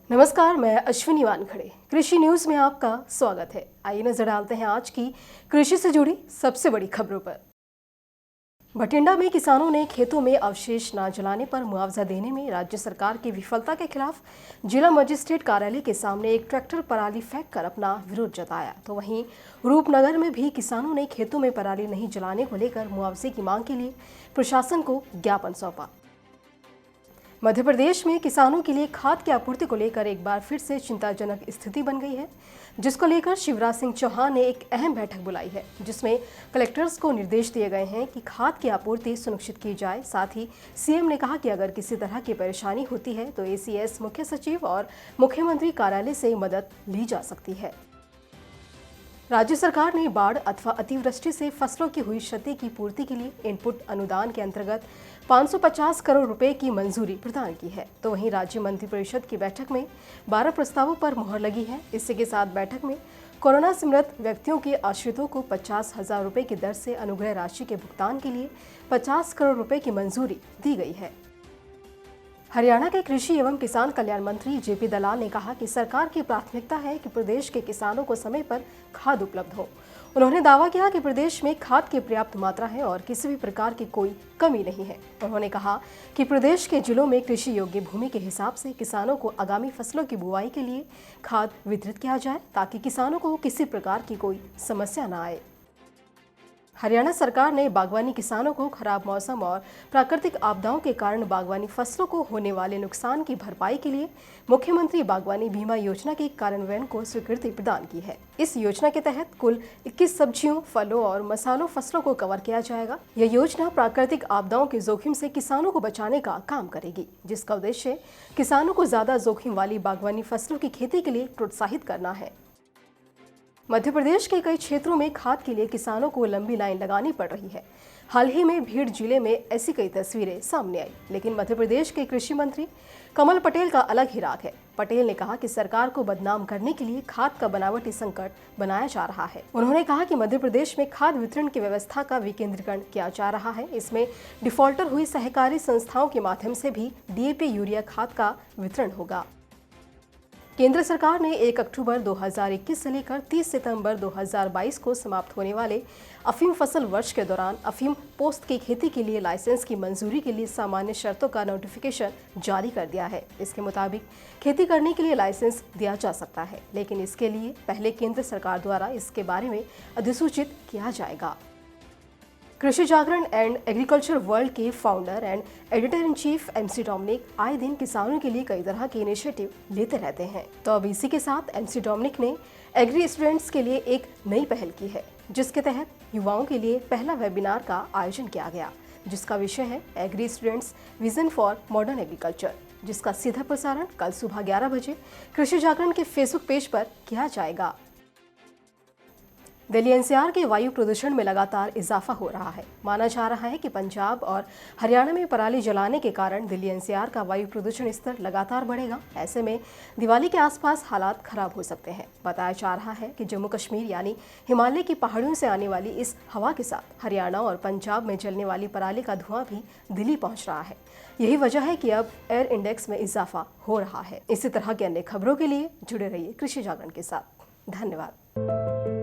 नमस्कार, मैं अश्विनी वानखड़े। कृषि न्यूज में आपका स्वागत है। आइए नजर डालते हैं आज की कृषि से जुड़ी सबसे बड़ी खबरों पर। भटिंडा में किसानों ने खेतों में अवशेष न जलाने पर मुआवजा देने में राज्य सरकार की विफलता के खिलाफ जिला मजिस्ट्रेट कार्यालय के सामने एक ट्रैक्टर पराली फेंक कर अपना विरोध जताया। तो वहीं रूपनगर में भी किसानों ने खेतों में पराली नहीं जलाने को लेकर मुआवजे की मांग के लिए प्रशासन को ज्ञापन सौंपा। मध्य प्रदेश में किसानों के लिए खाद की आपूर्ति को लेकर एक बार फिर से चिंताजनक स्थिति बन गई है, जिसको लेकर शिवराज सिंह चौहान ने एक अहम बैठक बुलाई है, जिसमें कलेक्टर्स को निर्देश दिए गए हैं कि खाद की आपूर्ति सुनिश्चित की जाए। साथ ही सीएम ने कहा कि अगर किसी तरह की परेशानी होती है तो एसीएस, मुख्य सचिव और मुख्यमंत्री कार्यालय से मदद ली जा सकती है। राज्य सरकार ने बाढ़ अथवा अतिवृष्टि से फसलों की हुई क्षति की पूर्ति के लिए इनपुट अनुदान के अंतर्गत 550 करोड़ रुपए की मंजूरी प्रदान की है। तो वहीं राज्य मंत्रिपरिषद की बैठक में 12 प्रस्तावों पर मुहर लगी है। इसी के साथ बैठक में कोरोना से मृत व्यक्तियों के आश्रितों को 50,000 रुपए की दर से अनुग्रह राशि के भुगतान के लिए 50 करोड़ रुपए की मंजूरी दी गई है। हरियाणा के कृषि एवं किसान कल्याण मंत्री जेपी दलाल ने कहा कि सरकार की प्राथमिकता है कि प्रदेश के किसानों को समय पर खाद उपलब्ध हो। उन्होंने दावा किया कि प्रदेश में खाद की पर्याप्त मात्रा है और किसी भी प्रकार की कोई कमी नहीं है। उन्होंने कहा कि प्रदेश के जिलों में कृषि योग्य भूमि के हिसाब से किसानों को आगामी फसलों की बुवाई के लिए खाद वितरित किया जाए, ताकि किसानों को किसी प्रकार की कोई समस्या न आए। हरियाणा सरकार ने बागवानी किसानों को खराब मौसम और प्राकृतिक आपदाओं के कारण बागवानी फसलों को होने वाले नुकसान की भरपाई के लिए मुख्यमंत्री बागवानी बीमा योजना के कार्यान्वयन को स्वीकृति प्रदान की है। इस योजना के तहत कुल 21 सब्जियों, फलों और मसालों फसलों को कवर किया जाएगा। यह योजना प्राकृतिक आपदाओं के जोखिम से किसानों को बचाने का काम करेगी, जिसका उद्देश्य किसानों को ज्यादा जोखिम वाली बागवानी फसलों की खेती के लिए प्रोत्साहित करना है। मध्य प्रदेश के कई क्षेत्रों में खाद के लिए किसानों को लंबी लाइन लगानी पड़ रही है। हाल ही में भीड़ जिले में ऐसी कई तस्वीरें सामने आई, लेकिन मध्य प्रदेश के कृषि मंत्री कमल पटेल का अलग ही राग है। पटेल ने कहा कि सरकार को बदनाम करने के लिए खाद का बनावटी संकट बनाया जा रहा है। उन्होंने कहा कि मध्य प्रदेश में खाद वितरण की व्यवस्था का विकेंद्रीकरण किया जा रहा है। इसमें डिफॉल्टर हुई सहकारी संस्थाओं के माध्यम से भी डीएपी, यूरिया खाद का वितरण होगा। केंद्र सरकार ने 1 अक्टूबर 2021 से लेकर 30 सितंबर 2022 को समाप्त होने वाले अफीम फसल वर्ष के दौरान अफीम पोस्त की खेती के लिए लाइसेंस की मंजूरी के लिए सामान्य शर्तों का नोटिफिकेशन जारी कर दिया है। इसके मुताबिक खेती करने के लिए लाइसेंस दिया जा सकता है, लेकिन इसके लिए पहले केंद्र सरकार द्वारा इसके बारे में अधिसूचित किया जाएगा। Krishi Jagran and agriculture world के founder and editor in chief MC Dominic आए दिन किसानों के लिए कई तरह के इनिशिएटिव लेते रहते हैं। तो अब इसी के साथ एमसी डोमिनिक ने एग्री स्टूडेंट्स के लिए एक नई पहल की है, जिसके तहत युवाओं के लिए पहला वेबिनार का आयोजन किया गया, जिसका विषय है agri students vision for modern agriculture, जिसका सीधा प्रसारण कल सुबह 11 बजे कृषि जागरण के फेसबुक पेज पर किया जाएगा। दिल्ली एनसीआर के वायु प्रदूषण में लगातार इजाफा हो रहा है। माना जा रहा है कि पंजाब और हरियाणा में पराली जलाने के कारण दिल्ली एनसीआर का वायु प्रदूषण स्तर लगातार बढ़ेगा। ऐसे में दिवाली के आसपास हालात खराब हो सकते हैं। बताया जा रहा है कि जम्मू कश्मीर यानी हिमालय की पहाड़ियों से आने वाली इस हवा के साथ हरियाणा और पंजाब में जलने वाली पराली का धुआं भी दिल्ली पहुँच रहा है। यही वजह है कि अब एयर इंडेक्स में इजाफा हो रहा है। इसी तरह की अन्य खबरों के लिए जुड़े रहिए कृषि जागरण के साथ। धन्यवाद।